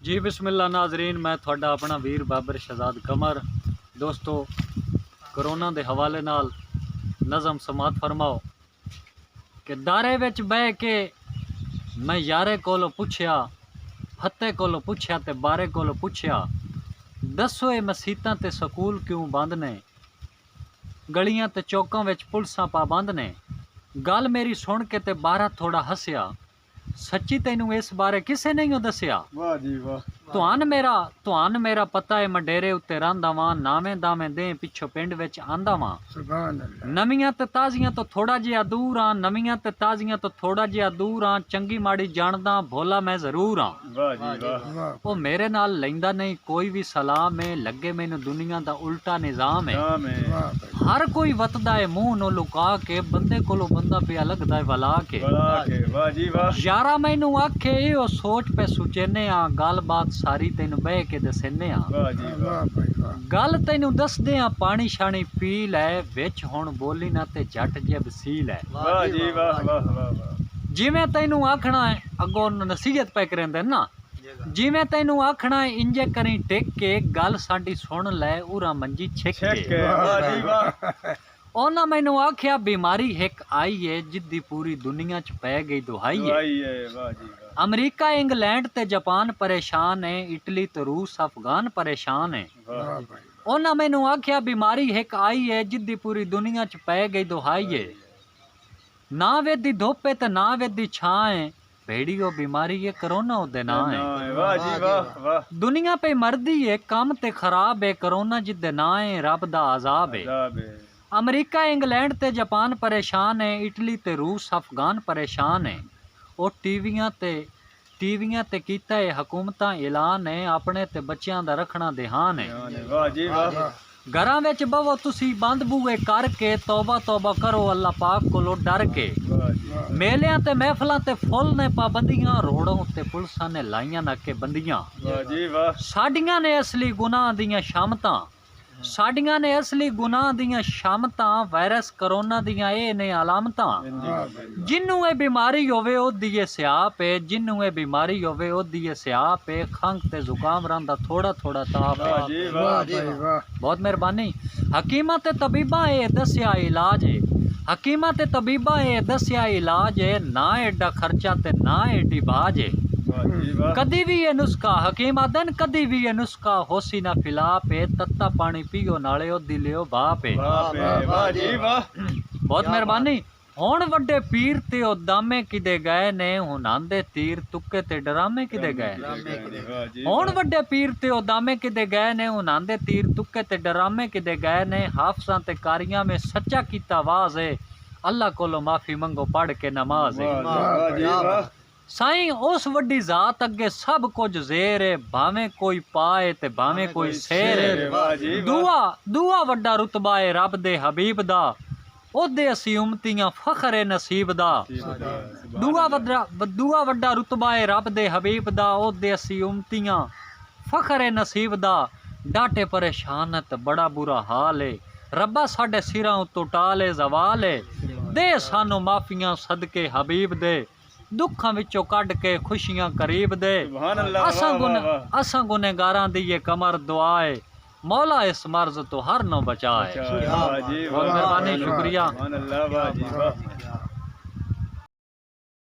जी बिस्मिल्लाह नाजरीन, मैं थोड़ा अपना वीर बाबर शहजाद कमर। दोस्तों, करोना के हवाले नाल नज़म समात फरमाओ कि दारे विच बह के मैं यारे कोलों पुछया, फते कोलों पुछया ते बारे कोलों पुछया, दसो ये मसीतां ते सकूल क्यों बंद ने, गलियां ते चौकां विच पुलसां पाबंद ने। गल मेरी सुन के ते बारा थोड़ा हसिया, सच्ची तैनू इस बारे किसे नहीं दसिया। वाह जी वाह। तुहान मेरा पता है, मैं डेरे उत्ते रहिंदा वां, नावें दावें दे पिछो पिंड विच आंदा वां। सुभान अल्लाह। नवीआं ते ताज़ियां तो थोड़ा जिहा दूर आं, नवीआं ते ताज़ियां तो थोड़ा जिहा दूर आं, चंगी माड़ी जानदा भोला मैं जरूर आं। वाह जी वाह। ओ मेरे नाल लैंदा नहीं कोई भी सलाम है, लगे मैनू दुनिया दा उल्टा निज़ाम है। हर कोई वतदा है मुंह नो लुका के, बंदे कोलों बंदा पिया लगदा है वला के। वाह जी वाह। यारा मैनू आखे ओ सोच पे सुचेने आ, गल बात सारी तेनू बह के दसेने आ। वाह जी वाह। गल तेनू दसदे आ, पानी शानी पी लै, विच हुण बोली ना ते जट जे वसील है। वाह जी वाह वाह वाह। जिवें तैनू आखना है, अगों नसीहत पे करेंदे ना, जिवें तैनू आखना है इंजे करी टेक के, गल साडी सुन लै उरा मंजी छिक के। वाह जी वाह। ओना मैनू आख्या बीमारी हिक आई है, जिद्दी पूरी दुनिया च पै गई दुहाई है। वाह जी वाह। अमरीका इंग्लैंड ते जापान परेशान है, इटली ते रूस अफगान परेशान है। ओना मैनू आख्या बीमारी हिक आई है, जिद्दी पूरी दुनिया च पै गई दुहाई है। ना वेदी धुप है ते ना वेदी छां है, भेड़ी ओ बीमारी है करोना ओदे ना है। वाह जी वाह। दुनिया पे मरदी है, कम ते खराब है, करोना जिद्दे ना है, रब दा अजाब है। अमरीका इंग्लैंड ते जापान परेशान है, इटली ते रूस अफगान परेशान है। ओ टीवियां ते कीता है हुकूमतां ऐलान है, अपने ते बच्चियां दा रखना ध्यान है। वाह जी वाह। घरां विच बवो तुसी बंद बूए करके, तौबा तौबा करो अल्लाह पाक कोलों डर के। मेलियां ते महफिलां ते फुल ने पाबंदियां, रोड़ों ते पुलिसां ने लाइयां नाके बंदियां। वाह जी वाह। साडियां ने असली गुनाह दियां शामतां, साडियां ने असली गुनाह दियां शामतां, वायरस करोना दियां ए ने अलामतां। जिन्नू ए बीमारी होवे ओ दिए स्याप है, जिन्नू ए बीमारी होवे ओ दिए स्याप है, खंघ ते जुकाम रंदा थोड़ा थोड़ा ताप है। बहुत मेहरबानी। हकीमा ते तबीबा ए दस्या इलाज है, हकीमा ते तबीबा ए दस्या इलाज है, ना एडा खर्चा ते ना एडी बाज है। कदी भी ये नुस्खा हकीम आदन, कदी भी ये नुस्खा होसी ना फिला पे, तत्ता पानी पियो नाले ओ दिलियो बाप है। वाह जी वाह। बहुत मेहरबानी। हुण वड्डे पीर ते ओ दामे किदे गए ने, हुण आंदे तीर तुक्के ते डरामे किदे गए। हुण वड्डे पीर ते ओ दामे किदे गए ने, हुण आंदे तीर तुक्के ते डरामे किदे गए ने। हाफसां ते कारियां में सच्चा कीता वाज है, अल्लाह कोलों माफी मंगो पढ़ के नमाज है। साईं उस वड्डी जात अगे सब कुछ जेर है, भावें कोई पाए ते भावें कोई शेर है। दुआ वड्डा रुतबा है रब दे हबीब दा, ओदे असी उम्मतियां फखर है नसीब दा। दुआ वड्डा रुतबा है रब दे हबीब दा, ओदे असी उम्मतियां फखर है नसीब दा। डाटे परेशान ते बड़ा बुरा हाल है, रब्बा साडे सिरां उत्तों टाले जवाल है। दे सानू माफियां सदके हबीब दे, दुखां विचों कढ के खुशियां करीब दे। असां गुनहगारां दी ये कमर दुआ है, मौला इस मर्ज तो हर न बचाए। बहुत मेहरबानी, शुक्रिया।